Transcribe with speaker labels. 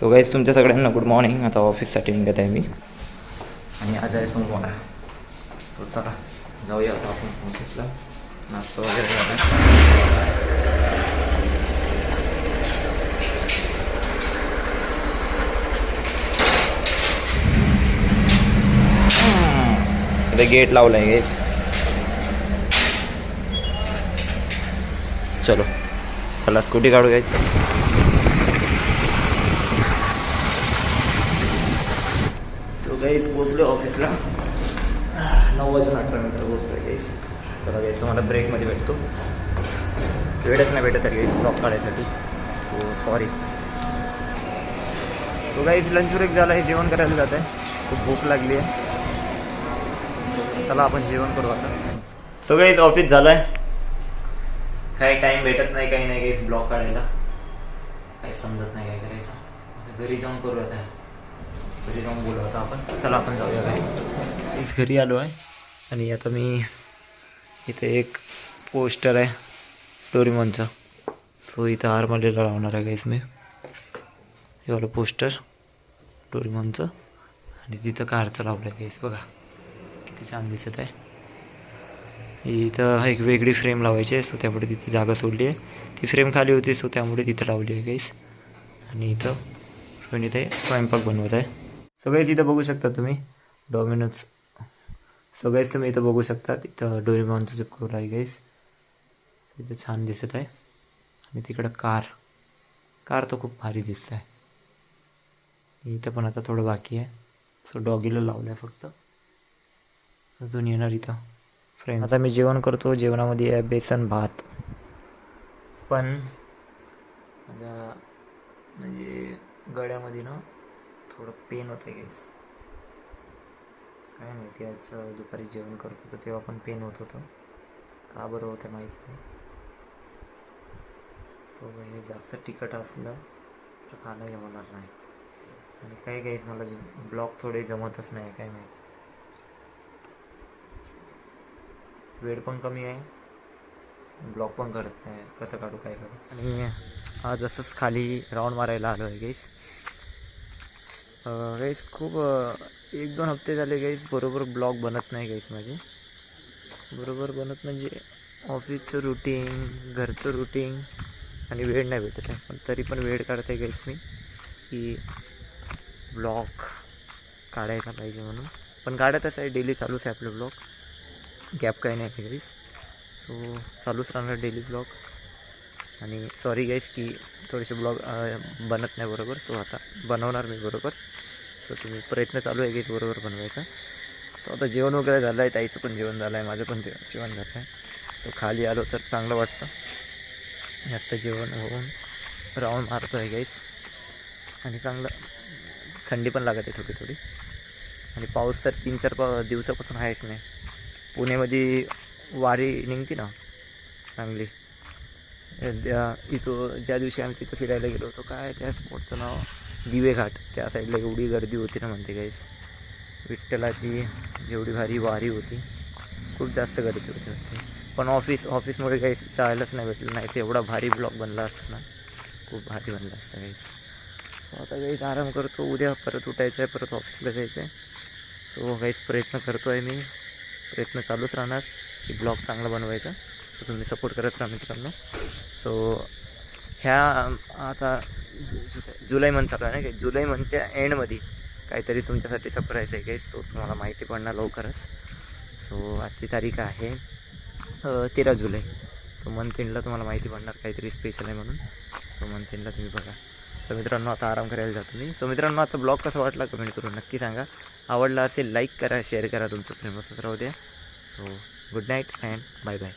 Speaker 1: So guys तुमच्या सगळ्यांना good morning. आता ऑफिससाठी निघत आहे मी आणि आज आहे सोमवार. सो चला जाऊया आता आपण ऑफिसला. नाश्ता वगैरे झाला. आता गेट लावलं आहे गाईज. चलो चला स्कूटी काढू गाईज. गाईस पोचलो ऑफिसला. 9:18 पोचलो आहे गाईस. चला गाईस तुम्हाला ब्रेकमध्ये भेटतो. वेळच नाही भेटत आहे गाईस ब्लॉग काढायसाठी. So sorry. So guys lunch break झाला आहे. जेवण करायला जात आहे. खूप भूक लागली आहे. चला आपण जेवण करू आता. सो गाईस ऑफिस झालं आहे. काही टाईम भेटत नाही काही नाही गाईस ब्लॉग काढायला. काही समजत नाही काय करायचं. आता घरी जाऊन करू आता. घरी जाऊन बोलू आता आपण. चला आपण जाऊया घरी. घरी आलो आहे आणि आता मी इथे एक पोस्टर आहे डोरेमॉनचा. तो इथं आरमालीला लावणार आहे गाईस मी. हे वाला पोस्टर डोरेमॉनचं आणि तिथं कारचं लावलं आहे गाईस. बघा किती छान दिसत आहे. इथं एक वेगळी फ्रेम लावायची आहे. सो त्यामुळे तिथे जागा सोडली आहे. ती फ्रेम खाली होती सो त्यामुळे तिथं लावली आहे गाईस. आणि इथं पण इथे स्वयंपाक बनवत आहे. सगळेच इथं बघू शकता तुम्ही डॉमिनोज. सगळेच तुम्ही इथं बघू शकता. तिथं डोरेमॉनचं चिपकवलं आहे गाईस. इथं छान दिसत आहे. आणि तिकडं कार तर खूप भारी दिसत आहे. इथं पण आता थोडं बाकी आहे. सो डॉगीला लावलं आहे फक्त. अजून येणार इथं फ्रेंड. आता मी जेवण करतो. जेवणामध्ये आहे बेसन भात. पण माझ्या म्हणजे गळ्यामध्ये ना थोडं पेन होतं आहे गाईस. काय माहिती आज दुपारी जेवण करत होतं तेव्हा पण पेन होत होतं. का बरं होतं माहीत नाही. सो हे जास्त तिखट असलं तर खाणं जमणार नाही. आणि काय गाईस मला ब्लॉग थोडे जमतच नाही काय माहिती. वेळ पण कमी आहे. ब्लॉग पण करत नाही. कसं काढू काय करू. आणि आज असंच खाली राऊंड मारायला आलो आहे गाईस. गाईस खूप 1-2 हप्ते झाले गाईस बरोबर ब्लॉग बनत नाही गाईस माझे. बरोबर बनत म्हणजे ऑफिसचं रुटीन घरचं रुटीन आणि वेळ नाही भेटत आहे. पण तरी पण वेळ काढते गाईस मी की ब्लॉग काढायला पाहिजे म्हणून. पण काढतच आहे. डेली चालूच आहे आपलं ब्लॉग. गॅप काही नाही आहे गाईस. सो चालूच राहणार डेली ब्लॉग. आणि सॉरी गाईस की थोडेसे ब्लॉग बनत नाही बरोबर. सो आता बनवणार मी बरोबर. सो तुम्ही प्रयत्न चालू आहे गाईस बरोबर बनवायचा. सो आता जेवण वगैरे झालं आहे. ताईचं पण जेवण झालं आहे. माझं पण जेवण झालं आहे. सो खाली आलो तर चांगलं वाटतं. जास्त जेवण होऊन राऊंड मारतो आहे गाईस. आणि चांगलं थंडी पण लागत आहे थोडी थोडी. आणि पाऊस तर 3-4 दिवसापासून आहेच नाही. पुण्यामध्ये वारी निघते ना चांगली. इथं ज्या दिवशी आम्ही तिथं फिरायला गेलो होतो काय त्या स्पॉटचं नाव दिवेघाट. त्या साईडला एवढी गर्दी होती ना म्हणते गाईस. विठ्ठलाची एवढी भारी वारी होती. खूप जास्त गर्दी होती. पण ऑफिसमुळे गाईस जायलाच नाही भेटलं. नाही तर एवढा भारी ब्लॉग बनला असता ना. खूप भारी बनला असता गाईस. सो आता गाईस आराम करतो. उद्या परत उठायचं आहे. परत ऑफिसला जायचं आहे. सो गाईस प्रयत्न करतो आहे मी. प्रयत्न चालूच राहणार की ब्लॉग चांगला बनवायचा. सो तुम्ही सपोर्ट करत राहा मित्रांनो. सो ह्या आता जुलै मंथ चालू आहे ना की जुलै मंथच्या एंडमध्ये काहीतरी तुमच्यासाठी सरप्राईज आहे गाईस. तो तुम्हाला माहिती पडणार लवकरच. सो आजची तारीख आहे 13 जुलै. सो मंथ एंडला तुम्हाला माहिती पडणार काहीतरी स्पेशल आहे म्हणून. सो मंथ एंडला तुम्ही बघा. सो मित्रांनो आता आराम करायला जातो मी. सो मित्रांनो आजचा ब्लॉग कसा वाटला कमेंट करून नक्की सांगा. आवडला असेल लाईक करा शेअर करा. तुमचं प्रेम असंच राहू द्या. So good night and bye bye.